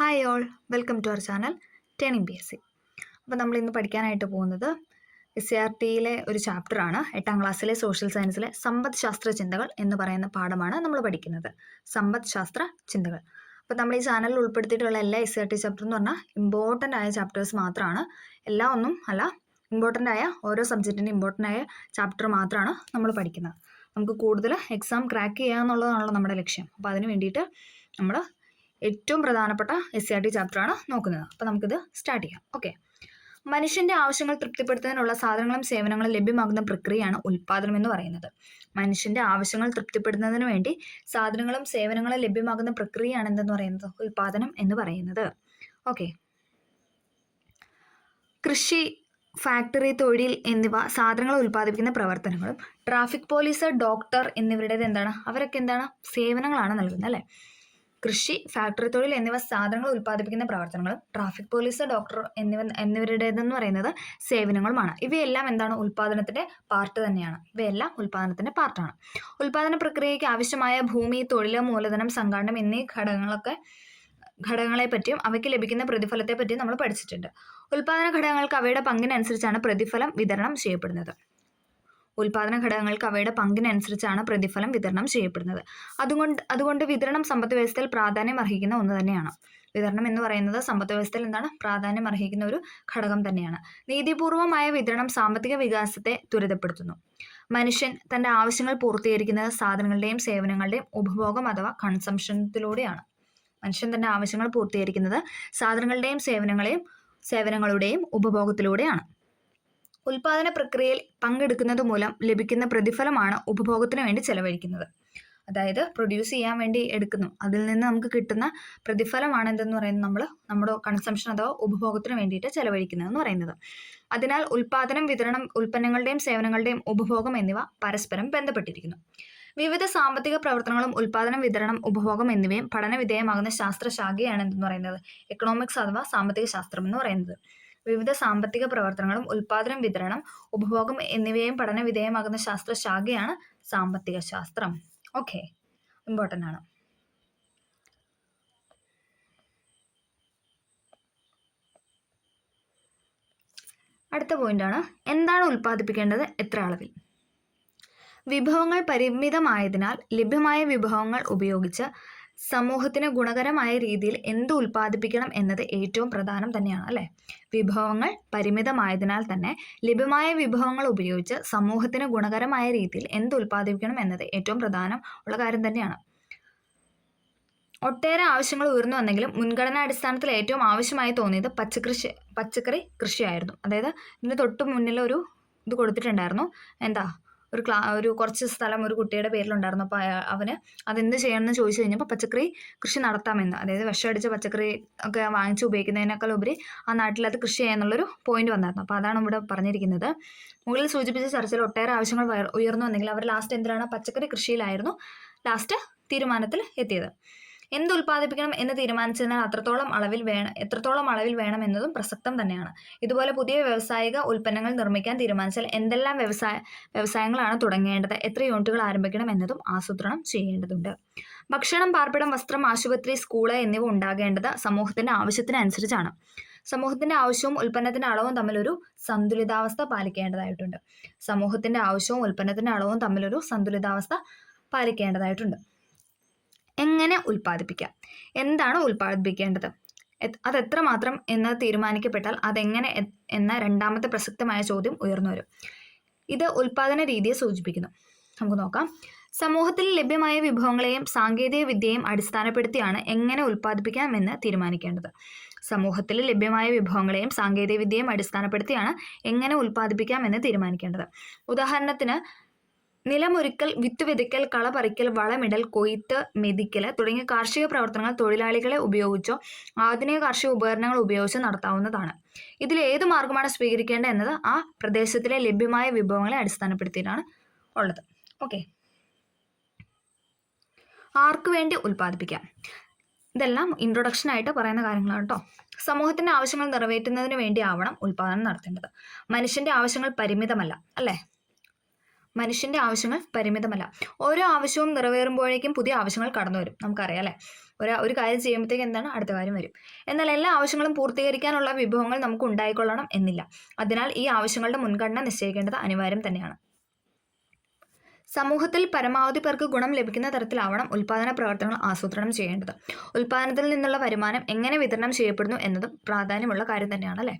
Hi all, welcome to our channel turning PSC. അപ്പോൾ നമ്മൾ ഇന്ന് പഠിക്കാനായിട്ട് പോകുന്നത് SCRTയിലെ ഒരു ചാപ്റ്ററാണ്. 8ാം ക്ലാസ്സിലെ സോഷ്യൽ സയൻസിലെ സമ്പദ് ശാസ്ത്ര ചിന്തകൾ എന്ന് പറയുന്ന പാഠമാണ് നമ്മൾ പഠിക്കുന്നത്. സമ്പദ് ശാസ്ത്ര ചിന്തകൾ. അപ്പോൾ നമ്മൾ ഈ ചാനലിൽ ഉൾപ്പെടുത്തിയിട്ടുള്ള എല്ലാ SCRT ചാപ്റ്റർ എന്ന് പറഞ്ഞാൽ ഇമ്പോർട്ടൻ്റ് ആയ ചാപ്റ്റേഴ്സ് മാത്രമാണ്. എല്ലാം ഒന്നും അല്ല, ഇമ്പോർട്ടൻ്റ് ആയ ഓരോ സബ്ജക്റ്റിൻ്റെ ഇമ്പോർട്ടൻ്റ് ആയ ചാപ്റ്റർ മാത്രമാണ് നമ്മൾ പഠിക്കുന്നത്. നമുക്ക് കൂടുതൽ എക്സാം ക്രാക്ക് ചെയ്യുക എന്നുള്ളതാണല്ലോ നമ്മുടെ ലക്ഷ്യം. അപ്പോൾ അതിന് വേണ്ടിയിട്ട് നമ്മൾ ഏറ്റവും പ്രധാനപ്പെട്ട SCRT ചാപ്റ്ററാണ് നോക്കുന്നത്. അപ്പോൾ നമുക്കിത് സ്റ്റാർട്ട് ചെയ്യാം. ഓക്കെ. മനുഷ്യൻ്റെ ആവശ്യങ്ങൾ തൃപ്തിപ്പെടുത്തുന്നതിനുള്ള സാധനങ്ങളും സേവനങ്ങളും ലഭ്യമാകുന്ന പ്രക്രിയയാണ് ഉൽപ്പാദനം എന്ന് പറയുന്നത്. മനുഷ്യൻ്റെ ആവശ്യങ്ങൾ തൃപ്തിപ്പെടുത്തുന്നതിന് വേണ്ടി സാധനങ്ങളും സേവനങ്ങളും ലഭ്യമാകുന്ന പ്രക്രിയയാണ് എന്തെന്ന് പറയുന്നത്, ഉൽപ്പാദനം എന്ന് പറയുന്നത്. ഓക്കെ. കൃഷി, ഫാക്ടറി, തൊഴിൽ എന്നിവ സാധനങ്ങൾ ഉൽപ്പാദിപ്പിക്കുന്ന പ്രവർത്തനങ്ങളും ട്രാഫിക് പോലീസ്, ഡോക്ടർ എന്നിവരുടേത് എന്താണ്, അവരൊക്കെ എന്താണ്, സേവനങ്ങളാണ് നൽകുന്നത് അല്ലേ. കൃഷി, ഫാക്ടറി തൊഴിൽ എന്നിവ സാധനങ്ങൾ ഉൽപ്പാദിപ്പിക്കുന്ന പ്രവർത്തനങ്ങളും ട്രാഫിക് പോലീസ്, ഡോക്ടർ എന്നിവരുടേതെന്ന് പറയുന്നത് സേവനങ്ങളുമാണ്. ഇവയെല്ലാം എന്താണ്, ഉൽപ്പാദനത്തിൻ്റെ പാർട്ട് തന്നെയാണ്. ഇവയെല്ലാം ഉൽപ്പാദനത്തിൻ്റെ പാർട്ടാണ്. ഉൽപ്പാദന പ്രക്രിയയ്ക്ക് ആവശ്യമായ ഭൂമി, തൊഴിൽ, മൂലധനം, സംഘാടനം എന്നീ ഘടകങ്ങളെ പറ്റിയും അവയ്ക്ക് ലഭിക്കുന്ന പ്രതിഫലത്തെ പറ്റിയും നമ്മൾ പഠിച്ചിട്ടുണ്ട്. ഉൽപ്പാദന ഘടകങ്ങൾക്ക് അവയുടെ പങ്കിനനുസരിച്ചാണ് പ്രതിഫലം വിതരണം ചെയ്യപ്പെടുന്നത്. ഉൽപ്പാദന ഘടകങ്ങൾക്ക് അവയുടെ പങ്കിനനുസരിച്ചാണ് പ്രതിഫലം വിതരണം ചെയ്യപ്പെടുന്നത്. അതുകൊണ്ട് വിതരണം സമ്പദ് വ്യവസ്ഥയിൽ പ്രാധാന്യം അർഹിക്കുന്ന ഒന്ന് തന്നെയാണ്. വിതരണം എന്ന് പറയുന്നത് സമ്പദ് വ്യവസ്ഥയിൽ എന്താണ്, പ്രാധാന്യം അർഹിക്കുന്ന ഒരു ഘടകം തന്നെയാണ്. നീതിപൂർവമായ വിതരണം സാമ്പത്തിക വികാസത്തെ ത്വരിതപ്പെടുത്തുന്നു. മനുഷ്യൻ തൻ്റെ ആവശ്യങ്ങൾ പൂർത്തീകരിക്കുന്നത് സാധനങ്ങളുടെയും സേവനങ്ങളുടെയും ഉപഭോഗം അഥവാ കൺസംഷനിലൂടെയാണ്. മനുഷ്യൻ തൻ്റെ ആവശ്യങ്ങൾ പൂർത്തീകരിക്കുന്നത് സാധനങ്ങളുടെയും സേവനങ്ങളുടെയും ഉപഭോഗത്തിലൂടെയാണ്. ഉൽപ്പാദന പ്രക്രിയയിൽ പങ്കെടുക്കുന്നത് മൂലം ലഭിക്കുന്ന പ്രതിഫലമാണ് ഉപഭോഗത്തിന് വേണ്ടി ചെലവഴിക്കുന്നത്. അതായത് പ്രൊഡ്യൂസ് ചെയ്യാൻ വേണ്ടി എടുക്കുന്നു, അതിൽ നിന്ന് നമുക്ക് കിട്ടുന്ന പ്രതിഫലമാണ് എന്തെന്ന് പറയുന്നത്, നമ്മൾ നമ്മുടെ കൺസംഷൻ അഥവാ ഉപഭോഗത്തിന് വേണ്ടിയിട്ട് ചെലവഴിക്കുന്നതെന്ന് പറയുന്നത്. അതിനാൽ ഉൽപ്പാദനം, വിതരണം, ഉൽപ്പന്നങ്ങളുടെയും സേവനങ്ങളുടെയും ഉപഭോഗം എന്നിവ പരസ്പരം ബന്ധപ്പെട്ടിരിക്കുന്നു. വിവിധ സാമ്പത്തിക പ്രവർത്തനങ്ങളും ഉൽപ്പാദനം, വിതരണം, ഉപഭോഗം എന്നിവയും പഠന വിധേയമാകുന്ന ശാസ്ത്രശാഖയാണ് എന്തെന്ന് പറയുന്നത്, എക്കണോമിക്സ് അഥവാ സാമ്പത്തിക ശാസ്ത്രം എന്ന് പറയുന്നത്. വിവിധ സാമ്പത്തിക പ്രവർത്തനങ്ങളും ഉൽപ്പാദനം, വിതരണം, ഉപഭോഗം എന്നിവയും പഠന വിധേയമാകുന്ന ശാസ്ത്രശാഖയാണ് സാമ്പത്തിക ശാസ്ത്രം. ഓക്കെ, ഇമ്പോർട്ടൻ്റ് ആണ്. അടുത്ത പോയിന്റാണ്, എന്താണ് ഉൽപ്പാദിപ്പിക്കേണ്ടത്, എത്ര അളവിൽ. വിഭവങ്ങൾ പരിമിതമായതിനാൽ ലഭ്യമായ വിഭവങ്ങൾ ഉപയോഗിച്ച് സമൂഹത്തിന് ഗുണകരമായ രീതിയിൽ എന്ത് ഉൽപ്പാദിപ്പിക്കണം എന്നത് ഏറ്റവും പ്രധാനം തന്നെയാണ് അല്ലേ. വിഭവങ്ങൾ പരിമിതമായതിനാൽ തന്നെ ലഭ്യമായ വിഭവങ്ങൾ ഉപയോഗിച്ച് സമൂഹത്തിന് ഗുണകരമായ രീതിയിൽ എന്ത് ഉൽപ്പാദിപ്പിക്കണം എന്നത് ഏറ്റവും പ്രധാനം ഉള്ള കാര്യം തന്നെയാണ്. ഒട്ടേറെ ആവശ്യങ്ങൾ ഉയർന്നു വന്നെങ്കിലും മുൻഗണനാ അടിസ്ഥാനത്തിൽ ഏറ്റവും ആവശ്യമായി തോന്നിയത് പച്ചക്കറി കൃഷിയായിരുന്നു. അതായത് ഇതിന് തൊട്ട് മുന്നിൽ ഒരു ഇത് കൊടുത്തിട്ടുണ്ടായിരുന്നു, എന്താ, ഒരു കുറച്ച് സ്ഥലം ഒരു കുട്ടിയുടെ പേരിലുണ്ടായിരുന്നു. അപ്പോൾ അവന് അതെന്ത് ചെയ്യണമെന്ന് ചോദിച്ചു കഴിഞ്ഞപ്പോൾ പച്ചക്കറി കൃഷി നടത്താമെന്ന്, അതായത് വിഷമടിച്ച പച്ചക്കറി ഒക്കെ വാങ്ങിച്ച് ഉപയോഗിക്കുന്നതിനേക്കാൾ ഉപരി ആ നാട്ടിൽ അത് കൃഷി ചെയ്യാന്നുള്ളൊരു പോയിന്റ് വന്നായിരുന്നു. അപ്പോൾ അതാണ് ഇവിടെ പറഞ്ഞിരിക്കുന്നത്. മുകളിൽ സൂചിപ്പിച്ച ചർച്ചയിൽ ഒട്ടേറെ ആവശ്യങ്ങൾ ഉയർന്നു വന്നെങ്കിൽ അവർ ലാസ്റ്റ് എന്തിനാണ്, പച്ചക്കറി കൃഷിയിലായിരുന്നു ലാസ്റ്റ് തീരുമാനത്തിൽ എത്തിയത്. എന്ത് ഉൽപ്പാദിപ്പിക്കണം എന്ന് തീരുമാനിച്ചതിനാൽ എത്രത്തോളം അളവിൽ വേണം എന്നതും പ്രസക്തം തന്നെയാണ്. ഇതുപോലെ പുതിയ വ്യാവസായിക ഉൽപ്പന്നങ്ങൾ നിർമ്മിക്കാൻ തീരുമാനിച്ചാൽ എന്തെല്ലാം വ്യവസായങ്ങളാണ് തുടങ്ങേണ്ടത്, എത്ര യൂണിറ്റുകൾ ആരംഭിക്കണം എന്നതും ആസൂത്രണം ചെയ്യേണ്ടതുണ്ട്. ഭക്ഷണം, പാർപ്പിടം, വസ്ത്രം, ആശുപത്രി, സ്കൂള് എന്നിവ ഉണ്ടാകേണ്ടത് സമൂഹത്തിന്റെ ആവശ്യത്തിനനുസരിച്ചാണ്. സമൂഹത്തിന്റെ ആവശ്യവും ഉൽപ്പന്നത്തിന്റെ അളവും തമ്മിലൊരു സന്തുലിതാവസ്ഥ പാലിക്കേണ്ടതായിട്ടുണ്ട്. സമൂഹത്തിന്റെ ആവശ്യവും ഉൽപ്പന്നത്തിന്റെ അളവും തമ്മിലൊരു സന്തുലിതാവസ്ഥ പാലിക്കേണ്ടതായിട്ടുണ്ട്. എങ്ങനെ ഉൽപ്പാദിപ്പിക്കാം, എന്താണ് ഉൽപ്പാദിപ്പിക്കേണ്ടത്, അത് എത്രമാത്രം എന്ന് തീരുമാനിക്കപ്പെട്ടാൽ അതെങ്ങനെ എന്ന രണ്ടാമത്തെ പ്രസക്തമായ ചോദ്യം ഉയർന്നു വരും. ഇത് ഉൽപ്പാദന രീതിയെ സൂചിപ്പിക്കുന്നു. നമുക്ക് നോക്കാം. സമൂഹത്തിൽ ലഭ്യമായ വിഭവങ്ങളെയും സാങ്കേതിക വിദ്യയും അടിസ്ഥാനപ്പെടുത്തിയാണ് എങ്ങനെ ഉൽപ്പാദിപ്പിക്കാമെന്ന് തീരുമാനിക്കേണ്ടത്. സമൂഹത്തിൽ ലഭ്യമായ വിഭവങ്ങളെയും സാങ്കേതിക വിദ്യയും അടിസ്ഥാനപ്പെടുത്തിയാണ് എങ്ങനെ ഉൽപ്പാദിപ്പിക്കാമെന്ന് തീരുമാനിക്കേണ്ടത്. ഉദാഹരണത്തിന് നിലമൊരുക്കൽ, വിത്ത് വിതയ്ക്കൽ, കള പറിക്കൽ, വളമിടൽ, കൊയ്ത്ത്, മെതിക്കൽ തുടങ്ങിയ കാർഷിക പ്രവർത്തനങ്ങൾ തൊഴിലാളികളെ ഉപയോഗിച്ചോ ആധുനിക കാർഷിക ഉപകരണങ്ങൾ ഉപയോഗിച്ചോ നടത്താവുന്നതാണ്. ഇതിൽ ഏത് മാർഗമാണ് സ്വീകരിക്കേണ്ടത് എന്നത് ആ പ്രദേശത്തിലെ ലഭ്യമായ വിഭവങ്ങളെ അടിസ്ഥാനപ്പെടുത്തിയിട്ടാണ് ഉള്ളത്. ഓക്കെ. ആർക്ക് വേണ്ടി ഉൽപ്പാദിപ്പിക്കാം, ഇതെല്ലാം ഇൻട്രൊഡക്ഷനായിട്ട് പറയുന്ന കാര്യങ്ങളാണ് കേട്ടോ. സമൂഹത്തിൻ്റെ ആവശ്യങ്ങൾ നിറവേറ്റുന്നതിന് വേണ്ടി ആവണം ഉൽപ്പാദനം നടത്തേണ്ടത്. മനുഷ്യൻ്റെ ആവശ്യങ്ങൾ പരിമിതമല്ല അല്ലേ. മനുഷ്യൻ്റെ ആവശ്യങ്ങൾ പരിമിതമല്ല. ഓരോ ആവശ്യവും നിറവേറുമ്പോഴേക്കും പുതിയ ആവശ്യങ്ങൾ കടന്നു വരും. നമുക്കറിയാം അല്ലേ? ഒരു കാര്യം ചെയ്യുമ്പോഴത്തേക്ക് എന്താണ് അടുത്ത കാര്യം വരും. എന്നാൽ എല്ലാ ആവശ്യങ്ങളും പൂർത്തീകരിക്കാനുള്ള വിഭവങ്ങൾ നമുക്ക് ഉണ്ടായിക്കൊള്ളണം എന്നില്ല. അതിനാൽ ഈ ആവശ്യങ്ങളുടെ മുൻഗണന നിശ്ചയിക്കേണ്ടത് അനിവാര്യം തന്നെയാണ്. സമൂഹത്തിൽ പരമാവധി പേർക്ക് ഗുണം ലഭിക്കുന്ന തരത്തിലാവണം ഉൽപ്പാദന പ്രവർത്തനങ്ങൾ ആസൂത്രണം ചെയ്യേണ്ടത്. ഉൽപ്പാദനത്തിൽ നിന്നുള്ള വരുമാനം എങ്ങനെ വിതരണം ചെയ്യപ്പെടുന്നു എന്നതും പ്രാധാന്യമുള്ള കാര്യം തന്നെയാണ് അല്ലേ?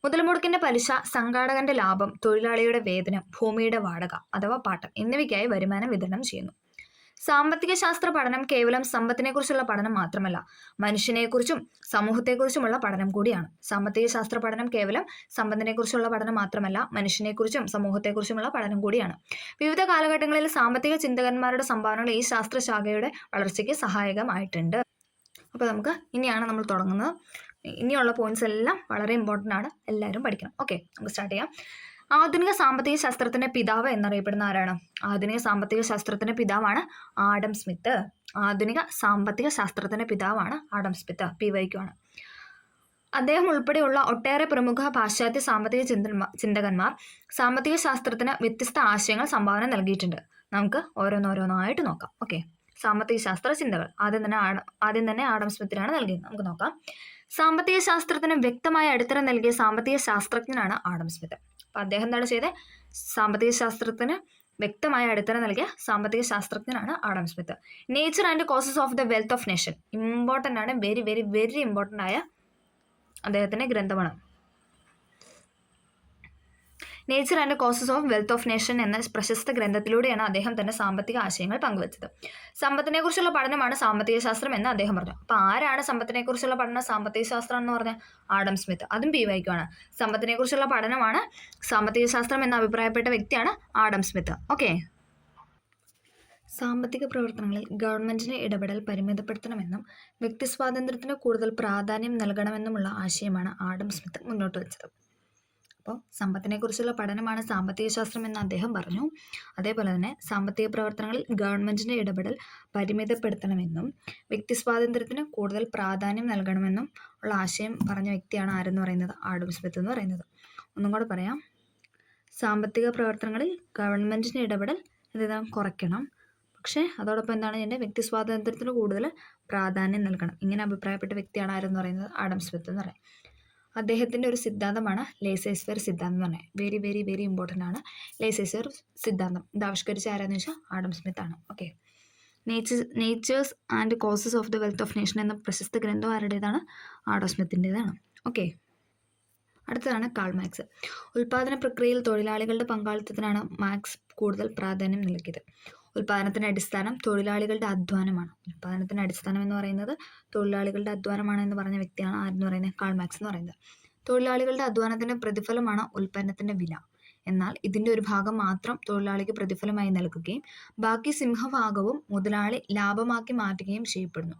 മുതൽ മുടക്കിന്റെ പലിശ, സംഘാടകന്റെ ലാഭം, തൊഴിലാളിയുടെ വേതനം, ഭൂമിയുടെ വാടക അഥവാ പാട്ടം എന്നിവയ്ക്കായി വരുമാനം വിതരണം ചെയ്യുന്നു. സാമ്പത്തിക ശാസ്ത്ര പഠനം കേവലം സമ്പത്തിനെക്കുറിച്ചുള്ള പഠനം മാത്രമല്ല, മനുഷ്യനെക്കുറിച്ചും സമൂഹത്തെക്കുറിച്ചുമുള്ള പഠനം കൂടിയാണ്. സാമ്പത്തിക ശാസ്ത്ര പഠനം കേവലം സമ്പത്തിനെക്കുറിച്ചുള്ള പഠനം മാത്രമല്ല, മനുഷ്യനെക്കുറിച്ചും സമൂഹത്തെക്കുറിച്ചുമുള്ള പഠനം കൂടിയാണ്. വിവിധ കാലഘട്ടങ്ങളിൽ സാമ്പത്തിക ചിന്തകന്മാരുടെ സംഭാവനകൾ ഈ ശാസ്ത്രശാഖയുടെ വളർച്ചയ്ക്ക് സഹായകമായിട്ടുണ്ട്. അപ്പോൾ ഇനിയാണ് നമ്മൾ തുടങ്ങുന്നത്. ഇനിയുള്ള പോയിന്റ്സ് എല്ലാം വളരെ ഇമ്പോർട്ടൻ്റ് ആണ്, എല്ലാവരും പഠിക്കണം. ഓക്കെ, നമുക്ക് സ്റ്റാർട്ട് ചെയ്യാം. ആധുനിക സാമ്പത്തിക ശാസ്ത്രത്തിന്റെ പിതാവ് എന്നറിയപ്പെടുന്ന ആരാണ്? ആധുനിക സാമ്പത്തിക ശാസ്ത്രത്തിന്റെ പിതാവാണ് ആഡം സ്മിത്ത്. ആധുനിക സാമ്പത്തിക ശാസ്ത്രത്തിന്റെ പിതാവാണ് ആഡം സ്മിത്ത്. PYQ ആണ്. അദ്ദേഹം ഉൾപ്പെടെയുള്ള ഒട്ടേറെ പ്രമുഖ പാശ്ചാത്യ സാമ്പത്തിക ചിന്തകന്മാർ സാമ്പത്തിക ശാസ്ത്രത്തിന് വ്യത്യസ്ത ആശയങ്ങൾ സംഭാവന നൽകിയിട്ടുണ്ട്. നമുക്ക് ഓരോന്നോരോന്നായിട്ട് നോക്കാം. ഓക്കെ, സാമ്പത്തിക ശാസ്ത്ര ചിന്തകൾ ആദ്യം തന്നെ ആഡം സ്മിത്തിനാണ് നൽകിയത്. നമുക്ക് നോക്കാം. സാമ്പത്തിക ശാസ്ത്രത്തിന് വ്യക്തമായ അടിത്തറ നൽകിയ സാമ്പത്തിക ശാസ്ത്രജ്ഞനാണ് ആഡം സ്മിത്ത്. അപ്പം അദ്ദേഹം എന്താണ് ചെയ്തത്? സാമ്പത്തിക ശാസ്ത്രത്തിന് വ്യക്തമായ അടിത്തറ നൽകിയ സാമ്പത്തിക ശാസ്ത്രജ്ഞനാണ് Adam Smith. Nature and causes of the wealth of nation important ആണ്, വെരി വെരി വെരി ഇമ്പോർട്ടൻ്റ് ആയ അദ്ദേഹത്തിൻ്റെ ഗ്രന്ഥമാണ്. Nature and causes of wealth of nation എന്ന പ്രശസ്ത ഗ്രന്ഥത്തിലൂടെയാണ് അദ്ദേഹം തന്റെ സാമ്പത്തിക ആശയങ്ങൾ പങ്കുവച്ചത്. സമ്പത്തിനെക്കുറിച്ചുള്ള പഠനമാണ് സാമ്പത്തിക ശാസ്ത്രം എന്ന് അദ്ദേഹം പറഞ്ഞു. അപ്പോൾ ആരാണ് സമ്പത്തിനെക്കുറിച്ചുള്ള പഠനം സാമ്പത്തിക ശാസ്ത്രം എന്ന് പറഞ്ഞാൽ? Adam Smith. അതും PYQ ആണ്. സമ്പത്തിനെക്കുറിച്ചുള്ള പഠനമാണ് സാമ്പത്തിക ശാസ്ത്രം എന്ന് അഭിപ്രായപ്പെട്ട വ്യക്തിയാണ് ആഡം സ്മിത്ത്. ഓക്കെ, സാമ്പത്തിക പ്രവർത്തനങ്ങളിൽ ഗവൺമെന്റിന്റെ ഇടപെടൽ പരിമിതപ്പെടുത്തണമെന്നും വ്യക്തി സ്വാതന്ത്ര്യത്തിന് കൂടുതൽ പ്രാധാന്യം നൽകണമെന്നുമുള്ള ആശയമാണ് ആഡം സ്മിത്ത് മുന്നോട്ട് വെച്ചത്. അപ്പോൾ സമ്പത്തിനെക്കുറിച്ചുള്ള പഠനമാണ് സാമ്പത്തിക ശാസ്ത്രം എന്ന് അദ്ദേഹം പറഞ്ഞു. അതേപോലെ തന്നെ സാമ്പത്തിക പ്രവർത്തനങ്ങളിൽ ഗവൺമെന്റിന്റെ ഇടപെടൽ പരിമിതപ്പെടുത്തണമെന്നും വ്യക്തി സ്വാതന്ത്ര്യത്തിന് കൂടുതൽ പ്രാധാന്യം നൽകണമെന്നും ഉള്ള ആശയം പറഞ്ഞ വ്യക്തിയാണ് ആരെന്ന് പറയുന്നത്? ആഡം സ്മിത്ത് എന്ന് പറയുന്നത്. ഒന്നും കൂടെ പറയാം. സാമ്പത്തിക പ്രവർത്തനങ്ങളിൽ ഗവൺമെന്റിന്റെ ഇടപെടൽ കുറയ്ക്കണം, പക്ഷേ അതോടൊപ്പം ഇതിൻ്റെ വ്യക്തി സ്വാതന്ത്ര്യത്തിന് കൂടുതൽ പ്രാധാന്യം നൽകണം. ഇങ്ങനെ അഭിപ്രായപ്പെട്ട വ്യക്തിയാണ് ആരെന്ന് പറയുന്നത്? ആഡം സ്മിത്ത് എന്ന് പറയും. അദ്ദേഹത്തിൻ്റെ ഒരു സിദ്ധാന്തമാണ് ലേസേഴ്സ് സിദ്ധാന്തം എന്ന് പറഞ്ഞത്. വെരി വെരി വെരി ഇമ്പോർട്ടൻ്റ് ആണ് ലേസേഴ്സ് സിദ്ധാന്തം. ഇത് ആവിഷ്കരിച്ച ആരാന്ന് വെച്ചാൽ ആഡം സ്മിത്ത് ആണ്. Okay, natures and causes of the wealth of nation എന്ന പ്രശസ്ത ഗ്രന്ഥം ആരുടേതാണ്? ആഡം സ്മിത്തിൻ്റെതാണ്. ഓക്കെ, അടുത്തതാണ് കാൾ മാർക്സ്. ഉൽപാദന പ്രക്രിയയിൽ തൊഴിലാളികളുടെ പങ്കാളിത്തത്തിനാണ് മാർക്സ് കൂടുതൽ പ്രാധാന്യം നൽകിയത്. ഉൽപാദനത്തിൻ്റെ അടിസ്ഥാനം തൊഴിലാളികളുടെ അധ്വാനമാണ്. ഉൽപാദനത്തിൻ്റെ അടിസ്ഥാനം എന്ന് പറയുന്നത് തൊഴിലാളികളുടെ അധ്വാനമാണ് എന്ന് പറഞ്ഞ വ്യക്തിയാണ് ആരെന്ന് പറയുന്നത്? കാൾ മാർക്സ് എന്ന് പറയുന്നത്. തൊഴിലാളികളുടെ അധ്വാനത്തിൻ്റെ പ്രതിഫലമാണ് ഉൽപ്പന്നത്തിൻ്റെ വില. എന്നാൽ ഇതിൻ്റെ ഒരു ഭാഗം മാത്രം തൊഴിലാളിക്ക് പ്രതിഫലമായി നൽകുകയും ബാക്കി സിംഹഭാഗവും മുതലാളി ലാഭമാക്കി മാറ്റുകയും ചെയ്യപ്പെടുന്നു.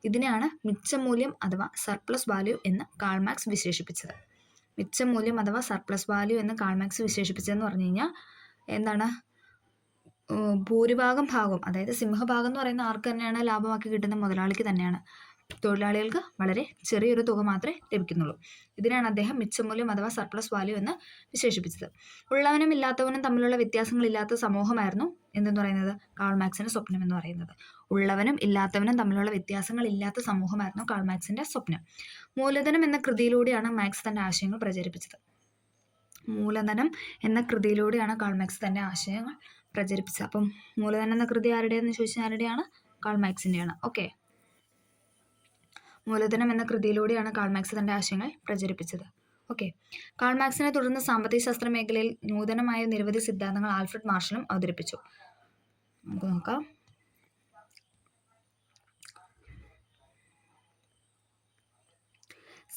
ഇതിനെയാണ് മിച്ചമൂല്യം അഥവാ സർപ്ലസ് വാല്യൂ എന്ന് കാൾ മാർക്സ് വിശേഷിപ്പിച്ചത്. മിച്ചമൂല്യം അഥവാ സർപ്ലസ് വാല്യൂ എന്ന് കാൾ മാർക്സ് വിശേഷിപ്പിച്ചതെന്ന് പറഞ്ഞു കഴിഞ്ഞാൽ എന്താണ്? ഭൂരിഭാഗം ഭാഗം, അതായത് സിംഹഭാഗം എന്ന് പറയുന്ന ആർക്ക് തന്നെയാണ് ലാഭമാക്കി കിട്ടുന്ന? മുതലാളിക്ക് തന്നെയാണ്. തൊഴിലാളികൾക്ക് വളരെ ചെറിയൊരു തുക മാത്രമേ ലഭിക്കുന്നുള്ളൂ. ഇതിനാണ് അദ്ദേഹം മിച്ചമൂല്യം അഥവാ സർപ്ലസ് വാല്യൂ എന്ന് വിശേഷിപ്പിച്ചത്. ഉള്ളവനും ഇല്ലാത്തവനും തമ്മിലുള്ള വ്യത്യാസങ്ങളില്ലാത്ത സമൂഹമായിരുന്നു എന്തെന്ന് പറയുന്നത്? കാൾ മാർക്സിന്റെ സ്വപ്നം എന്ന് പറയുന്നത്. ഉള്ളവനും ഇല്ലാത്തവനും തമ്മിലുള്ള വ്യത്യാസങ്ങളില്ലാത്ത സമൂഹമായിരുന്നു കാൾ മാർക്സിന്റെ സ്വപ്നം. മൂലധനം എന്ന കൃതിയിലൂടെയാണ് മാർക്സ് തന്റെ ആശയങ്ങൾ പ്രചരിപ്പിച്ചത്. മൂലധനം എന്ന കൃതിയിലൂടെയാണ് കാൾ മാർക്സ് തന്റെ ആശയങ്ങൾ പ്രചരിപ്പിച്ചത്. അപ്പം മൂലധനം എന്ന കൃതി ആരുടെയെന്ന് ചോദിച്ചാൽ ആരുടെയാണ്? കാൾ മാർക്സിൻ്റെയാണ്. ഓക്കെ, മൂലധനം എന്ന കൃതിയിലൂടെയാണ് കാൾ മാർക്സ് തന്റെ ആശയങ്ങൾ പ്രചരിപ്പിച്ചത്. ഓക്കെ, കാൾ മാർക്സിനെ തുടർന്ന് സാമ്പത്തിക ശാസ്ത്ര മേഖലയിൽ നൂതനമായ നിരവധി സിദ്ധാന്തങ്ങൾ ആൽഫ്രഡ് മാർഷലും അവതരിപ്പിച്ചു. നമുക്ക് നോക്കാം.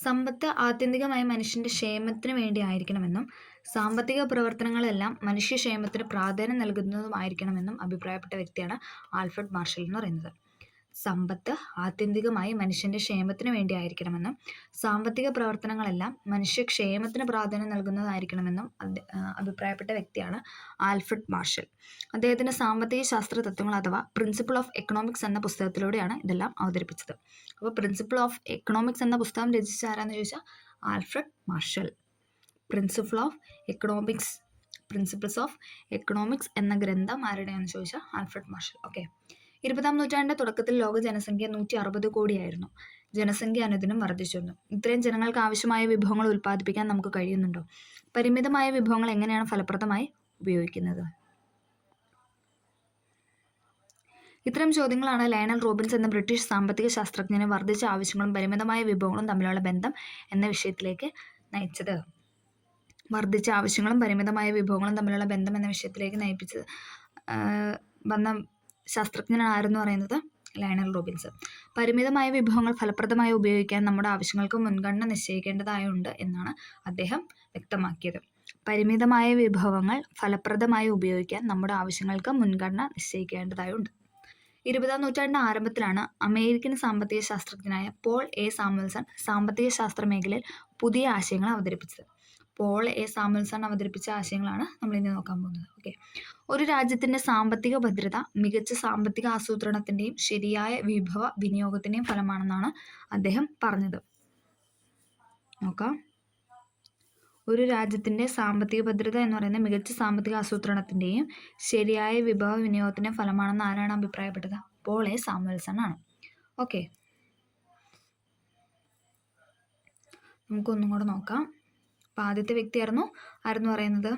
സമ്പത്ത് ആത്യന്തികമായി മനുഷ്യന്റെ ക്ഷേമത്തിന് വേണ്ടി ആയിരിക്കണമെന്നും സാമ്പത്തിക പ്രവർത്തനങ്ങളെല്ലാം മനുഷ്യക്ഷേമത്തിന് പ്രാധാന്യം നൽകുന്നതുമായിരിക്കണമെന്നും അഭിപ്രായപ്പെട്ട വ്യക്തിയാണ് ആൽഫ്രഡ് മാർഷൽ എന്ന് പറയുന്നത്. സമ്പത്ത് ആത്യന്തികമായി മനുഷ്യന്റെ ക്ഷേമത്തിന് വേണ്ടി ആയിരിക്കണമെന്നും സാമ്പത്തിക പ്രവർത്തനങ്ങളെല്ലാം മനുഷ്യക്ഷേമത്തിന് പ്രാധാന്യം നൽകുന്നതായിരിക്കണമെന്നും അഭിപ്രായപ്പെട്ട വ്യക്തിയാണ് ആൽഫ്രഡ് മാർഷൽ. അദ്ദേഹത്തിന്റെ സാമ്പത്തിക ശാസ്ത്ര തത്വങ്ങൾ അഥവാ പ്രിൻസിപ്പിൾ ഓഫ് എക്കണോമിക്സ് എന്ന പുസ്തകത്തിലൂടെയാണ് ഇതെല്ലാം അവതരിപ്പിച്ചത്. അപ്പോൾ പ്രിൻസിപ്പിൾ ഓഫ് എക്കണോമിക്സ് എന്ന പുസ്തകം രചിച്ച ആരാന്ന് ചോദിച്ചാൽ Alfred marshal. Principle of economics principles of economics എന്ന ഗ്രന്ഥം ആരുടെയാണെന്ന് ചോദിച്ചാൽ ആൽഫ്രഡ് മാർഷൽ. ഓക്കെ. 20-ാം നൂറ്റാണ്ടിൻ്റെ തുടക്കത്തിൽ ലോക ജനസംഖ്യ 160 കോടിയായിരുന്നു. ജനസംഖ്യ അനുദിനം വർദ്ധിച്ചിരുന്നു. ഇത്രയും ജനങ്ങൾക്ക് ആവശ്യമായ വിഭവങ്ങൾ ഉൽപ്പാദിപ്പിക്കാൻ നമുക്ക് കഴിയുന്നുണ്ടോ? പരിമിതമായ വിഭവങ്ങൾ എങ്ങനെയാണ് ഫലപ്രദമായി ഉപയോഗിക്കുന്നത്? ഇത്തരം ചോദ്യങ്ങളാണ് ലയണൽ റോബിൻസ് എന്ന ബ്രിട്ടീഷ് സാമ്പത്തിക ശാസ്ത്രജ്ഞനെ വർദ്ധിച്ച ആവശ്യങ്ങളും പരിമിതമായ വിഭവങ്ങളും തമ്മിലുള്ള ബന്ധം എന്ന വിഷയത്തിലേക്ക് നയിച്ചത്. വർദ്ധിച്ച ആവശ്യങ്ങളും പരിമിതമായ വിഭവങ്ങളും തമ്മിലുള്ള ബന്ധം എന്ന വിഷയത്തിലേക്ക് നയിപ്പിച്ചത് വന്ന ശാസ്ത്രജ്ഞനാരെന്ന് പറയുന്നത് ലയണൽ റോബിൻസ്. പരിമിതമായ വിഭവങ്ങൾ ഫലപ്രദമായി ഉപയോഗിക്കാൻ നമ്മുടെ ആവശ്യങ്ങൾക്ക് മുൻഗണന നിശ്ചയിക്കേണ്ടതായുണ്ട് എന്നാണ് അദ്ദേഹം വ്യക്തമാക്കിയത്. പരിമിതമായ വിഭവങ്ങൾ ഫലപ്രദമായി ഉപയോഗിക്കാൻ നമ്മുടെ ആവശ്യങ്ങൾക്ക് മുൻഗണന നിശ്ചയിക്കേണ്ടതായുണ്ട്. 20-ാം നൂറ്റാണ്ടിൻ്റെ ആരംഭത്തിലാണ് അമേരിക്കൻ സാമ്പത്തിക ശാസ്ത്രജ്ഞനായ പോൾ എ സാമുവൽസൺ സാമ്പത്തിക ശാസ്ത്ര മേഖലയിൽ പുതിയ ആശയങ്ങൾ അവതരിപ്പിച്ചത്. പോൾ എ സാമുവൽസൺ അവതരിപ്പിച്ച ആശയങ്ങളാണ് നമ്മളിന്ന് നോക്കാൻ പോകുന്നത്. ഓക്കെ. ഒരു രാജ്യത്തിൻ്റെ സാമ്പത്തിക ഭദ്രത മികച്ച സാമ്പത്തിക ആസൂത്രണത്തിൻ്റെയും ശരിയായ വിഭവ വിനിയോഗത്തിൻ്റെയും ഫലമാണെന്നാണ് അദ്ദേഹം പറഞ്ഞത്. നോക്കാം. ഒരു രാജ്യത്തിൻ്റെ സാമ്പത്തിക ഭദ്രത എന്ന് പറയുന്നത് മികച്ച സാമ്പത്തിക ആസൂത്രണത്തിൻ്റെയും ശരിയായ വിഭവ വിനിയോഗത്തിൻ്റെയും ഫലമാണെന്ന് ആരാണ് അഭിപ്രായപ്പെട്ടത്? പോൾ എ സാമുവൽസൺ ആണ്. ഓക്കെ. നമുക്കൊന്നും കൂടെ നോക്കാം. അപ്പോൾ ആദ്യത്തെ വ്യക്തിയായിരുന്നു ആരെന്ന് പറയുന്നത്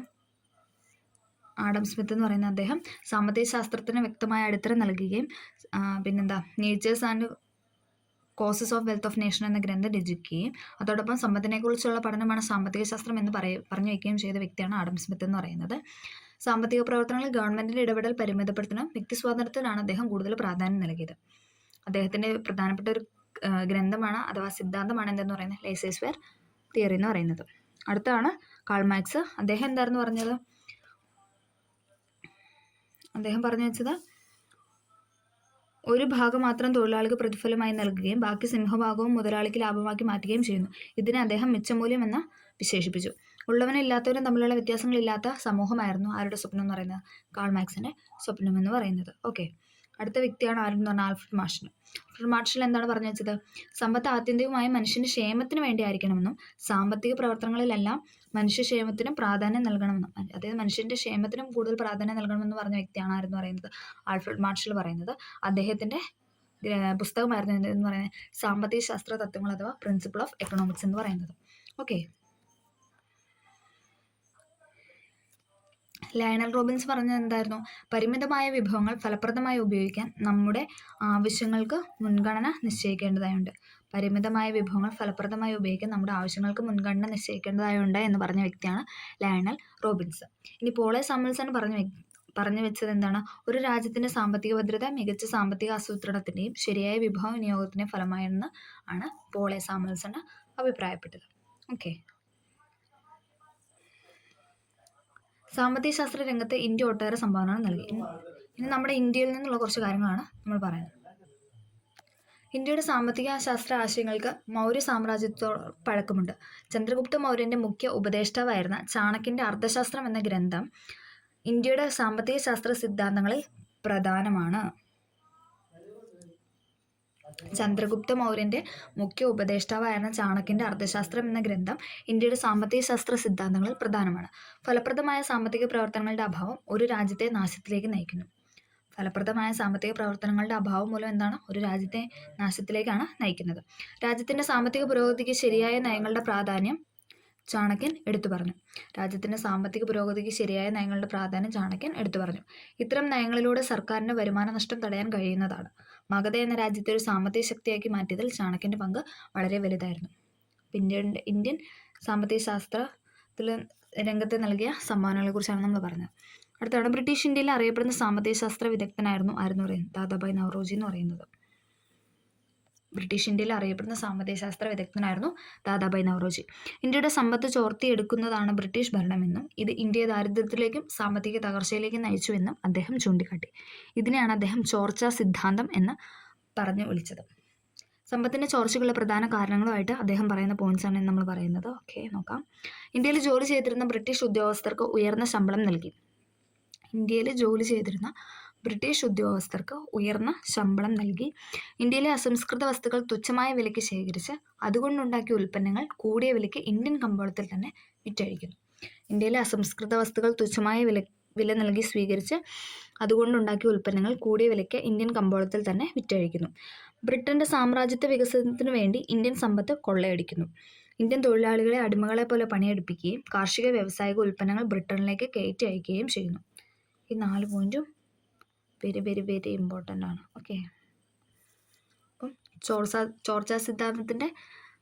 ആഡം സ്മിത്ത് എന്ന് പറയുന്ന അദ്ദേഹം സാമ്പത്തിക ശാസ്ത്രത്തിന് വ്യക്തമായ അടിത്തറ നൽകുകയും പിന്നെന്താ natures and causes of wealth of nation എന്ന ഗ്രന്ഥം രചിക്കുകയും അതോടൊപ്പം സമ്പത്തിനെക്കുറിച്ചുള്ള പഠനമാണ് സാമ്പത്തിക ശാസ്ത്രം എന്ന് പറഞ്ഞു വയ്ക്കുകയും ചെയ്ത വ്യക്തിയാണ് ആഡം സ്മിത്ത് എന്ന് പറയുന്നത്. സാമ്പത്തിക പ്രവർത്തനങ്ങളിൽ ഗവൺമെൻറ്റിൻ്റെ ഇടപെടൽ പരിമിതപ്പെടുത്തണം വ്യക്തി സ്വാതന്ത്ര്യത്തിനാണ് അദ്ദേഹം കൂടുതൽ പ്രാധാന്യം നൽകിയത്. അദ്ദേഹത്തിൻ്റെ പ്രധാനപ്പെട്ട ഒരു ഗ്രന്ഥമാണ് അഥവാ സിദ്ധാന്തമാണ് എന്തെന്ന് പറയുന്നത് ലേസേഴ്സ് ഫെയർ തിയറി എന്ന് പറയുന്നത്. അടുത്താണ് കാൾ മാർക്സ്. അദ്ദേഹം എന്തായിരുന്നു പറഞ്ഞത്? അദ്ദേഹം പറഞ്ഞു വെച്ചത് ഒരു ഭാഗം മാത്രം തൊഴിലാളിക്ക് പ്രതിഫലമായി നൽകുകയും ബാക്കി സിംഹഭാഗവും മുതലാളിക്ക് ലാഭമാക്കി മാറ്റുകയും ചെയ്യുന്നു. ഇതിനെ അദ്ദേഹം മിച്ചമൂല്യം എന്ന് വിശേഷിപ്പിച്ചു. ഉള്ളവനും ഇല്ലാത്തവരും തമ്മിലുള്ള വ്യത്യാസങ്ങളില്ലാത്ത സമൂഹമായിരുന്നു ആരുടെ സ്വപ്നം എന്ന് പറയുന്നത്? കാൾ മാർക്സിൻ്റെ സ്വപ്നം എന്ന് പറയുന്നത്. ഓക്കെ. അടുത്ത വ്യക്തിയാണ് ആരെന്ന് പറഞ്ഞാൽ ആൽഫ്രഡ് മാർഷൽ. ആൽഫ്രഡ് മാർഷൽ എന്താണ് പറഞ്ഞു വെച്ചത്? സമ്പത്ത് ആത്യന്തികമായി മനുഷ്യൻ്റെ ക്ഷേമത്തിന് വേണ്ടി ആയിരിക്കണമെന്നും സാമ്പത്തിക പ്രവർത്തനങ്ങളിലെല്ലാം മനുഷ്യക്ഷേമത്തിനും പ്രാധാന്യം നൽകണമെന്നും, അതായത് മനുഷ്യൻ്റെ ക്ഷേമത്തിനും കൂടുതൽ പ്രാധാന്യം നൽകണമെന്ന് പറഞ്ഞ വ്യക്തിയാണ് ആരെന്ന് പറയുന്നത് ആൽഫ്രഡ് മാർഷൽ പറയുന്നത്. അദ്ദേഹത്തിൻ്റെ പുസ്തകമായിരുന്നു എന്ന് പറയുന്നത് സാമ്പത്തിക ശാസ്ത്ര തത്വങ്ങൾ അഥവാ പ്രിൻസിപ്പിൾ ഓഫ് എക്കണോമിക്സ് എന്ന് പറയുന്നത്. ഓക്കെ. ലയണൽ റോബിൻസ് പറഞ്ഞത് എന്തായിരുന്നു? പരിമിതമായ വിഭവങ്ങൾ ഫലപ്രദമായി ഉപയോഗിക്കാൻ നമ്മുടെ ആവശ്യങ്ങൾക്ക് മുൻഗണന നിശ്ചയിക്കേണ്ടതായുണ്ട്. പരിമിതമായ വിഭവങ്ങൾ ഫലപ്രദമായി ഉപയോഗിക്കാൻ നമ്മുടെ ആവശ്യങ്ങൾക്ക് മുൻഗണന നിശ്ചയിക്കേണ്ടതായുണ്ട് എന്ന് പറഞ്ഞ വ്യക്തിയാണ് ലയണൽ റോബിൻസ്. ഇനി പോൾ എ സാമുവൽസൺ പറഞ്ഞു വെച്ചത് എന്താണ്? ഒരു രാജ്യത്തിൻ്റെ സാമ്പത്തിക ഭദ്രത മികച്ച സാമ്പത്തിക ആസൂത്രണത്തിൻ്റെയും ശരിയായ വിഭവ വിനിയോഗത്തിൻ്റെയും ഫലമായെന്ന് ആണ് പോൾ എ സാമുവൽസൺ അഭിപ്രായപ്പെട്ടത്. ഓക്കെ. സാമ്പത്തിക ശാസ്ത്ര രംഗത്ത് ഇന്ത്യ ഒട്ടേറെ സംഭാവനകൾ നൽകി. ഇനി നമ്മുടെ ഇന്ത്യയിൽ നിന്നുള്ള കുറച്ച് കാര്യങ്ങളാണ് നമ്മൾ പറയുന്നത്. ഇന്ത്യയുടെ സാമ്പത്തിക ശാസ്ത്ര ആശയങ്ങൾക്ക് മൗര്യ സാമ്രാജ്യത്തോട് പഴക്കമുണ്ട്. ചന്ദ്രഗുപ്ത മൗര്യൻ്റെ മുഖ്യ ഉപദേഷ്ടാവായിരുന്ന ചാണക്യൻ്റെ അർത്ഥശാസ്ത്രം എന്ന ഗ്രന്ഥം ഇന്ത്യയുടെ സാമ്പത്തിക ശാസ്ത്ര സിദ്ധാന്തങ്ങളിൽ പ്രധാനമാണ്. ചന്ദ്രഗുപ്ത മൗര്യൻ്റെ മുഖ്യ ഉപദേഷ്ടാവായിരുന്ന ചാണക്യൻ്റെ അർത്ഥശാസ്ത്രം എന്ന ഗ്രന്ഥം ഇന്ത്യയുടെ സാമ്പത്തിക ശാസ്ത്ര സിദ്ധാന്തങ്ങളിൽ പ്രധാനമാണ്. ഫലപ്രദമായ സാമ്പത്തിക പ്രവർത്തനങ്ങളുടെ അഭാവം ഒരു രാജ്യത്തെ നാശത്തിലേക്ക് നയിക്കുന്നു. ഫലപ്രദമായ സാമ്പത്തിക പ്രവർത്തനങ്ങളുടെ അഭാവം മൂലം എന്താണ്? ഒരു രാജ്യത്തെ നാശത്തിലേക്കാണ് നയിക്കുന്നത്. രാജ്യത്തിൻ്റെ സാമ്പത്തിക പുരോഗതിക്ക് ശരിയായ നയങ്ങളുടെ പ്രാധാന്യം ചാണക്യൻ എടുത്തു പറഞ്ഞു. രാജ്യത്തിൻ്റെ സാമ്പത്തിക പുരോഗതിക്ക് ശരിയായ നയങ്ങളുടെ പ്രാധാന്യം ചാണക്യൻ എടുത്തു പറഞ്ഞു. ഇത്തരം നയങ്ങളിലൂടെ സർക്കാരിന് വരുമാന നഷ്ടം തടയാൻ കഴിയുന്നതാണ്. മഗധ എന്ന രാജ്യത്തെ ഒരു സാമ്പത്തിക ശക്തിയാക്കി മാറ്റിയതിൽ ചാണക്യൻ്റെ പങ്ക് വളരെ വലുതായിരുന്നു. ഇന്ത്യൻ സാമ്പത്തിക ശാസ്ത്രത്തിൽ രംഗത്ത് നൽകിയ സംഭാവനകളെക്കുറിച്ചാണ് നമ്മൾ പറഞ്ഞത്. അടുത്താണ് ബ്രിട്ടീഷ് ഇന്ത്യയിൽ അറിയപ്പെടുന്ന സാമ്പത്തിക ശാസ്ത്ര വിദഗ്ധനായിരുന്നു ആരെന്ന് പറയുന്നത്? ദാദാഭായ് നവറോജി എന്ന് പറയുന്നത്. ബ്രിട്ടീഷ് ഇന്ത്യയിൽ അറിയപ്പെടുന്ന സാമ്പത്തിക ശാസ്ത്ര വിദഗ്ധനായിരുന്നു ദാദാഭായ് നവറോജി. ഇന്ത്യയുടെ സമ്പത്ത് ചോർത്തിയെടുക്കുന്നതാണ് ബ്രിട്ടീഷ് ഭരണമെന്നും ഇത് ഇന്ത്യയെ ദാരിദ്ര്യത്തിലേക്കും സാമ്പത്തിക തകർച്ചയിലേക്കും നയിച്ചുവെന്നും അദ്ദേഹം ചൂണ്ടിക്കാട്ടി. ഇതിനെയാണ് അദ്ദേഹം ചോർച്ചാ സിദ്ധാന്തം എന്ന് പറഞ്ഞു വിളിച്ചത്. സമ്പത്തിൻ്റെ ചോർച്ചയ്ക്കുള്ള പ്രധാന കാരണങ്ങളുമായിട്ട് അദ്ദേഹം പറയുന്ന പോയിന്റ്സാണ് നമ്മൾ പറയുന്നത്. ഓക്കെ, നോക്കാം. ഇന്ത്യയിൽ ജോലി ചെയ്തിരുന്ന ബ്രിട്ടീഷ് ഉദ്യോഗസ്ഥർക്ക് ഉയർന്ന ശമ്പളം നൽകി. ഇന്ത്യയിൽ ജോലി ചെയ്തിരുന്ന ബ്രിട്ടീഷ് ഉദ്യോഗസ്ഥർക്ക് ഉയർന്ന ശമ്പളം നൽകി. ഇന്ത്യയിലെ അസംസ്കൃത വസ്തുക്കൾ തുച്ഛമായ വിലയ്ക്ക് ശേഖരിച്ച് അതുകൊണ്ടുണ്ടാക്കിയ ഉൽപ്പന്നങ്ങൾ കൂടിയ വിലയ്ക്ക് ഇന്ത്യൻ കമ്പോളത്തിൽ തന്നെ വിറ്റഴിക്കുന്നു. ഇന്ത്യയിലെ അസംസ്കൃത വസ്തുക്കൾ തുച്ഛമായ വില നൽകി സ്വീകരിച്ച് അതുകൊണ്ടുണ്ടാക്കിയ ഉൽപ്പന്നങ്ങൾ കൂടിയ വിലയ്ക്ക് ഇന്ത്യൻ കമ്പോളത്തിൽ തന്നെ വിറ്റഴിക്കുന്നു. ബ്രിട്ടന്റെ സാമ്രാജ്യത്വ വികസനത്തിനു വേണ്ടി ഇന്ത്യൻ സമ്പത്ത് കൊള്ളയടിക്കുന്നു. ഇന്ത്യൻ തൊഴിലാളികളെ അടിമകളെ പോലെ പണിയെടുപ്പിക്കുകയും കാർഷിക വ്യാവസായിക ഉൽപ്പന്നങ്ങൾ ബ്രിട്ടനിലേക്ക് കയറ്റി അയക്കുകയും ചെയ്യുന്നു. ഈ 4 പോയിന്റും വെരി വെരി വെരി ഇമ്പോർട്ടൻ്റ് ആണ്. ഓക്കെ, അപ്പം ചോർച്ചാ സിദ്ധാന്തത്തിൻ്റെ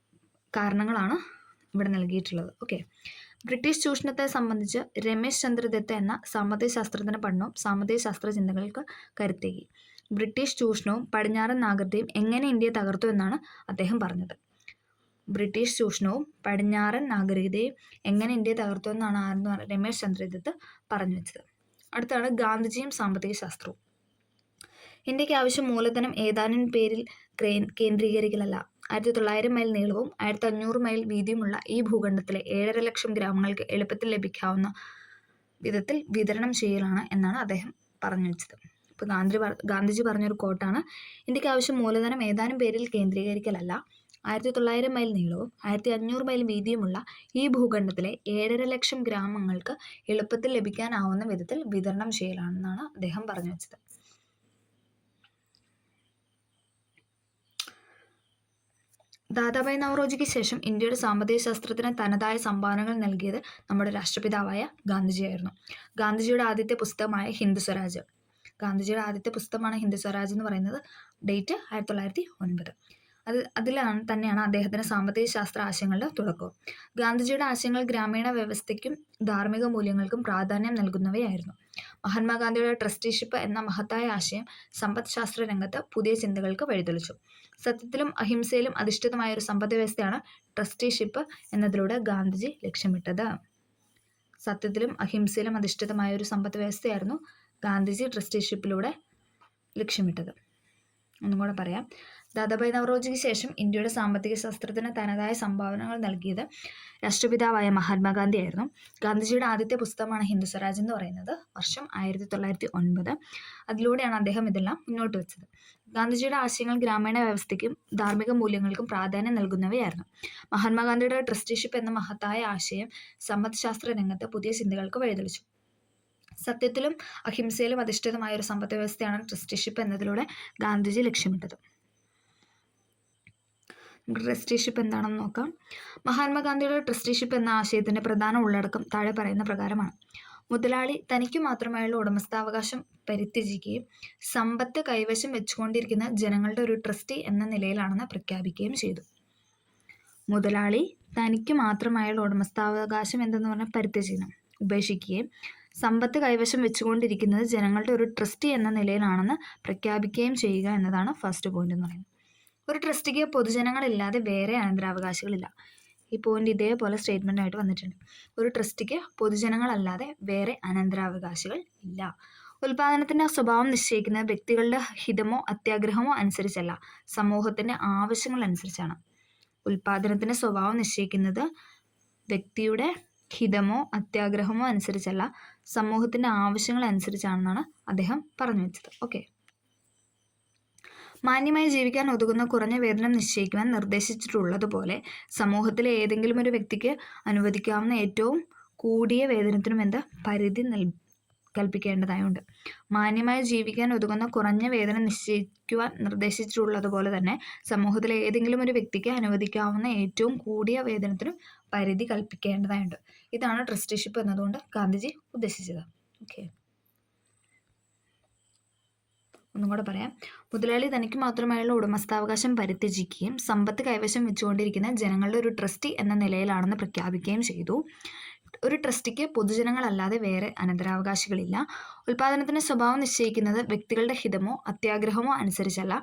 കാരണങ്ങളാണ് ഇവിടെ നൽകിയിട്ടുള്ളത്. ഓക്കെ, ബ്രിട്ടീഷ് ചൂഷണത്തെ സംബന്ധിച്ച് രമേശ് ചന്ദ്ര ദത്ത എന്ന സാമ്പത്തിക ശാസ്ത്രജ്ഞന്റെ പഠനവും സാമ്പത്തിക ശാസ്ത്ര ചിന്തകൾക്ക് കരുത്തേകി. ബ്രിട്ടീഷ് ചൂഷണവും പടിഞ്ഞാറൻ നാഗരികതയും എങ്ങനെ ഇന്ത്യയെ തകർത്തു എന്നാണ് അദ്ദേഹം പറഞ്ഞത്. ബ്രിട്ടീഷ് ചൂഷണവും പടിഞ്ഞാറൻ നാഗരികതയും എങ്ങനെ ഇന്ത്യയെ തകർത്തു എന്നാണ് രമേശ് ചന്ദ്ര ദത്ത് പറഞ്ഞു വെച്ചത്. അടുത്താണ് ഗാന്ധിജിയും സാമ്പത്തിക ശാസ്ത്രവും. ഇന്ത്യക്ക് ആവശ്യം മൂലധനം ഏതാനും പേരിൽ കേന്ദ്രീകരിക്കലല്ല. 1900 മൈൽ നീളവും 1500 മൈൽ വീതിയുമുള്ള ഈ ഭൂഖണ്ഡത്തിലെ 7.5 ലക്ഷം ഗ്രാമങ്ങൾക്ക് എളുപ്പത്തിൽ ലഭിക്കാവുന്ന വിധത്തിൽ വിതരണം ചെയ്യലാണ് എന്നാണ് അദ്ദേഹം പറഞ്ഞു വെച്ചത്. ഇപ്പോൾ ഗാന്ധിജി പറഞ്ഞൊരു കോട്ടാണ്, ഇന്ത്യക്ക് ആവശ്യം മൂലധനം ഏതാനും പേരിൽ കേന്ദ്രീകരിക്കലല്ല, 1900 മൈൽ നീളവും 1500 മൈൽ വീതിയുമുള്ള ഈ ഭൂഖണ്ഡത്തിലെ 7.5 ലക്ഷം ഗ്രാമങ്ങൾക്ക് എളുപ്പത്തിൽ ലഭിക്കാനാവുന്ന വിധത്തിൽ വിതരണം ചെയ്യലാണെന്നാണ് അദ്ദേഹം പറഞ്ഞു വെച്ചത്. ദാദാഭായ് നവറോജിക്ക് ശേഷം ഇന്ത്യയുടെ സാമ്പത്തിക ശാസ്ത്രത്തിന് തനതായ സംഭാവനകൾ നൽകിയത് നമ്മുടെ രാഷ്ട്രപിതാവായ ഗാന്ധിജിയായിരുന്നു. ഗാന്ധിജിയുടെ ആദ്യത്തെ പുസ്തകമായ ഹിന്ദ് സ്വരാജ് എന്ന് പറയുന്നത്. ഡേറ്റ് 1909. അതിലാണ് തന്നെയാണ് അദ്ദേഹത്തിൻ്റെ സാമ്പത്തിക ശാസ്ത്ര ആശയങ്ങളുടെ തുടക്കവും. ഗാന്ധിജിയുടെ ആശയങ്ങൾ ഗ്രാമീണ വ്യവസ്ഥയ്ക്കും ധാർമ്മിക മൂല്യങ്ങൾക്കും പ്രാധാന്യം നൽകുന്നവയായിരുന്നു. മഹാത്മാഗാന്ധിയുടെ ട്രസ്റ്റിഷിപ്പ് എന്ന മഹത്തായ ആശയം സമ്പദ് ശാസ്ത്ര രംഗത്ത് പുതിയ ചിന്തകൾക്ക് വഴിതെളിച്ചു. സത്യത്തിലും അഹിംസയിലും അധിഷ്ഠിതമായ ഒരു സമ്പദ് വ്യവസ്ഥയാണ് ട്രസ്റ്റിഷിപ്പ് എന്നതിലൂടെ ഗാന്ധിജി ലക്ഷ്യമിട്ടത്. സത്യത്തിലും അഹിംസയിലും അധിഷ്ഠിതമായ ഒരു സമ്പദ് വ്യവസ്ഥയായിരുന്നു ഗാന്ധിജി ട്രസ്റ്റിഷിപ്പിലൂടെ ലക്ഷ്യമിട്ടത്. ഒന്നും കൂടെ പറയാം. ദാദാഭായ് നവറോജിക്ക് ശേഷം ഇന്ത്യയുടെ സാമ്പത്തിക ശാസ്ത്രത്തിന് തനതായ സംഭാവനകൾ നൽകിയത് രാഷ്ട്രപിതാവായ മഹാത്മാഗാന്ധിയായിരുന്നു. ഗാന്ധിജിയുടെ ആദ്യത്തെ പുസ്തകമാണ് ഹിന്ദ് സ്വരാജ് എന്ന് പറയുന്നത്. വർഷം 1909. അതിലൂടെയാണ് അദ്ദേഹം ഇതെല്ലാം മുന്നോട്ട് വെച്ചത്. ഗാന്ധിജിയുടെ ആശയങ്ങൾ ഗ്രാമീണ വ്യവസ്ഥയ്ക്കും ധാർമ്മിക മൂല്യങ്ങൾക്കും പ്രാധാന്യം നൽകുന്നവയായിരുന്നു. മഹാത്മാഗാന്ധിയുടെ ട്രസ്റ്റിഷിപ്പ് എന്ന മഹത്തായ ആശയം സമ്പദ് ശാസ്ത്ര രംഗത്ത് പുതിയ ചിന്തകൾക്ക് വഴിതെളിച്ചു. സത്യത്തിലും അഹിംസയിലും അധിഷ്ഠിതമായ ഒരു സമ്പദ് വ്യവസ്ഥയാണ് ട്രസ്റ്റിഷിപ്പ് എന്നതിലൂടെ ഗാന്ധിജി ലക്ഷ്യമിട്ടത്. ട്രസ്റ്റിഷിപ്പ് എന്താണെന്ന് നോക്കാം. മഹാത്മാഗാന്ധിയുടെ ട്രസ്റ്റിഷിപ്പ് എന്ന ആശയത്തിന്റെ പ്രധാന ഉള്ളടക്കം താഴെ പറയുന്ന പ്രകാരമാണ്. മുതലാളി തനിക്ക് മാത്രമായുള്ള ഉടമസ്ഥാവകാശം പരിത്യജിക്കുകയും സമ്പത്ത് കൈവശം വെച്ചുകൊണ്ടിരിക്കുന്ന ജനങ്ങളുടെ ഒരു ട്രസ്റ്റി എന്ന നിലയിലാണെന്ന് പ്രഖ്യാപിക്കുകയും ചെയ്തു. മുതലാളി തനിക്ക് മാത്രമായുള്ള ഉടമസ്ഥാവകാശം എന്തെന്ന് പറഞ്ഞാൽ പരിത്യജിക്കണം, ഉപേക്ഷിക്കുകയും സമ്പത്ത് കൈവശം വെച്ചുകൊണ്ടിരിക്കുന്നത് ജനങ്ങളുടെ ഒരു ട്രസ്റ്റി എന്ന നിലയിലാണെന്ന് പ്രഖ്യാപിക്കുകയും ചെയ്യുക എന്നതാണ് ഫസ്റ്റ് പോയിന്റ് എന്ന് പറയുന്നത്. ഒരു ട്രസ്റ്റിക്ക് പൊതുജനങ്ങളില്ലാതെ വേറെ അനന്തരാവകാശികളില്ല. ഈ പോയിന്റ് ഇതേപോലെ സ്റ്റേറ്റ്മെന്റ് ആയിട്ട് വന്നിട്ടുണ്ട്. ഒരു ട്രസ്റ്റിക്ക് പൊതുജനങ്ങളല്ലാതെ വേറെ അനന്തരാവകാശികൾ ഇല്ല. ഉൽപാദനത്തിന്റെ സ്വഭാവം നിശ്ചയിക്കുന്നത് വ്യക്തികളുടെ ഹിതമോ അത്യാഗ്രഹമോ അനുസരിച്ചല്ല, സമൂഹത്തിന്റെ ആവശ്യങ്ങൾ അനുസരിച്ചാണ്. ഉൽപാദനത്തിന്റെ സ്വഭാവം നിശ്ചയിക്കുന്നത് വ്യക്തിയുടെ ഹിതമോ അത്യാഗ്രഹമോ അനുസരിച്ചല്ല, സമൂഹത്തിന്റെ ആവശ്യങ്ങൾ അനുസരിച്ചാണെന്നാണ് അദ്ദേഹം പറഞ്ഞു വെച്ചത്. ഓക്കെ, മാന്യമായി ജീവിക്കാൻ ഒതുങ്ങുന്ന കുറഞ്ഞ വേതനം നിശ്ചയിക്കുവാൻ നിർദ്ദേശിച്ചിട്ടുള്ളതുപോലെ സമൂഹത്തിലെ ഏതെങ്കിലും ഒരു വ്യക്തിക്ക് അനുവദിക്കാവുന്ന ഏറ്റവും കൂടിയ വേതനത്തിനും പരിധി കൽപ്പിക്കേണ്ടതായുണ്ട്. മാന്യമായി ജീവിക്കാൻ ഒതുങ്ങുന്ന കുറഞ്ഞ വേതനം നിശ്ചയിക്കുവാൻ നിർദ്ദേശിച്ചിട്ടുള്ളതുപോലെ തന്നെ സമൂഹത്തിലെ ഏതെങ്കിലും ഒരു വ്യക്തിക്ക് അനുവദിക്കാവുന്ന ഏറ്റവും കൂടിയ വേതനത്തിനും പരിധി കൽപ്പിക്കേണ്ടതായുണ്ട്. ഇതാണ് ട്രസ്റ്റിഷിപ്പ് എന്നതുകൊണ്ട് ഗാന്ധിജി ഉദ്ദേശിച്ചത്. ഓക്കെ, ഒന്നും കൂടെ പറയാം. മുതലാളി തനിക്ക് മാത്രമായുള്ള ഉടമസ്ഥാവകാശം പരിത്യജിക്കുകയും സമ്പത്ത് കൈവശം വെച്ചുകൊണ്ടിരിക്കുന്ന ജനങ്ങളുടെ ഒരു ട്രസ്റ്റി എന്ന നിലയിലാണെന്ന് പ്രഖ്യാപിക്കുകയും ചെയ്തു. ഒരു ട്രസ്റ്റിക്ക് പൊതുജനങ്ങളല്ലാതെ വേറെ അനന്തരാവകാശികളില്ല. ഉൽപാദനത്തിന്റെ സ്വഭാവം നിശ്ചയിക്കുന്നത് വ്യക്തികളുടെ ഹിതമോ അത്യാഗ്രഹമോ അനുസരിച്ചല്ല,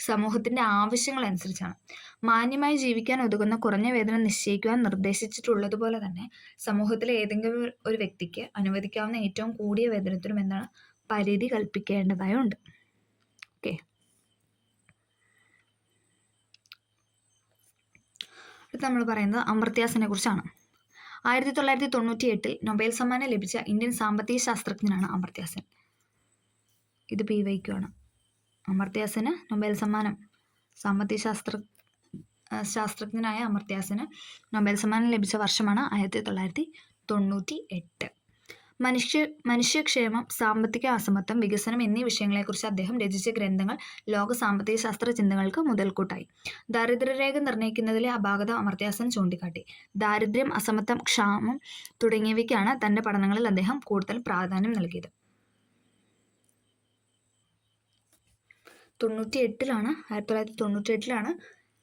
സമൂഹത്തിന്റെ ആവശ്യങ്ങൾ അനുസരിച്ചാണ്. മാന്യമായി ജീവിക്കാൻ ഒതുങ്ങുന്ന കുറഞ്ഞ വേതനം നിശ്ചയിക്കുവാൻ നിർദ്ദേശിച്ചിട്ടുള്ളതുപോലെ തന്നെ സമൂഹത്തിലെ ഏതെങ്കിലും ഒരു വ്യക്തിക്ക് അനുവദിക്കാവുന്ന ഏറ്റവും കൂടിയ വേതനത്തിനും പരിധി കൽപ്പിക്കേണ്ടതായുണ്ട്. ഓക്കെ, അടുത്ത് നമ്മൾ പറയുന്നത് അമർത്യാസനെ കുറിച്ചാണ്. 1998 നൊബേൽ സമ്മാനം ലഭിച്ച ഇന്ത്യൻ സാമ്പത്തിക ശാസ്ത്രജ്ഞനാണ് അമർത്യാസൻ. ഇത് PYQ ആണ്. അമർത്യാസന് നൊബേൽ സമ്മാനം, സാമ്പത്തിക ശാസ്ത്രജ്ഞനായ അമർത്യാസന് നൊബേൽ സമ്മാനം ലഭിച്ച വർഷമാണ് 1998. 98. മനുഷ്യക്ഷേമം, സാമ്പത്തിക അസമത്വം, വികസനം എന്നീ വിഷയങ്ങളെക്കുറിച്ച് അദ്ദേഹം രചിച്ച ഗ്രന്ഥങ്ങൾ ലോക സാമ്പത്തിക ശാസ്ത്ര ചിന്തകൾക്ക് മുതൽക്കൂട്ടായി. ദാരിദ്ര്യരേഖ നിർണ്ണയിക്കുന്നതിലെ അപാകത അമർത്യാസൻ ചൂണ്ടിക്കാട്ടി. ദാരിദ്ര്യം, അസമത്വം, ക്ഷാമം തുടങ്ങിയവയ്ക്കാണ് തൻ്റെ പഠനങ്ങളിൽ അദ്ദേഹം കൂടുതൽ പ്രാധാന്യം നൽകിയത്. 1998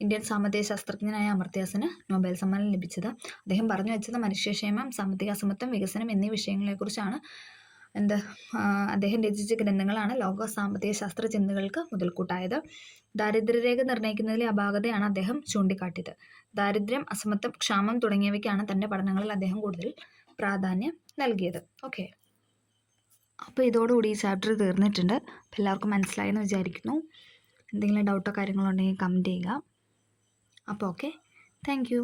ഇന്ത്യൻ സാമ്പത്തിക ശാസ്ത്രജ്ഞനായ അമർത്യാസന് നൊബേൽ സമ്മാനം ലഭിച്ചത്. അദ്ദേഹം പറഞ്ഞു വെച്ചത് മനുഷ്യക്ഷേമം, സാമ്പത്തിക അസമത്വം, വികസനം എന്നീ വിഷയങ്ങളെക്കുറിച്ചാണ്. അദ്ദേഹം രചിച്ച ഗ്രന്ഥങ്ങളാണ് ലോക സാമ്പത്തിക ശാസ്ത്ര ചിന്തകൾക്ക് മുതൽക്കൂട്ടായത്. ദാരിദ്ര്യരേഖ നിർണ്ണയിക്കുന്നതിലെ അപാകതയാണ് അദ്ദേഹം ചൂണ്ടിക്കാട്ടിയത്. ദാരിദ്ര്യം, അസമത്വം, ക്ഷാമം തുടങ്ങിയവയ്ക്കാണ് തൻ്റെ പഠനങ്ങളിൽ അദ്ദേഹം കൂടുതൽ പ്രാധാന്യം നൽകിയത്. ഓക്കെ, അപ്പോൾ ഇതോടുകൂടി ഈ ചാപ്റ്റർ തീർന്നിട്ടുണ്ട്. അപ്പോൾ എല്ലാവർക്കും മനസ്സിലായെന്ന് വിചാരിക്കുന്നു. എന്തെങ്കിലും ഡൗട്ടോ കാര്യങ്ങളോ ഉണ്ടെങ്കിൽ കമൻറ്റ് ചെയ്യുക. അപ്പോൾ ഓക്കെ, താങ്ക് യു.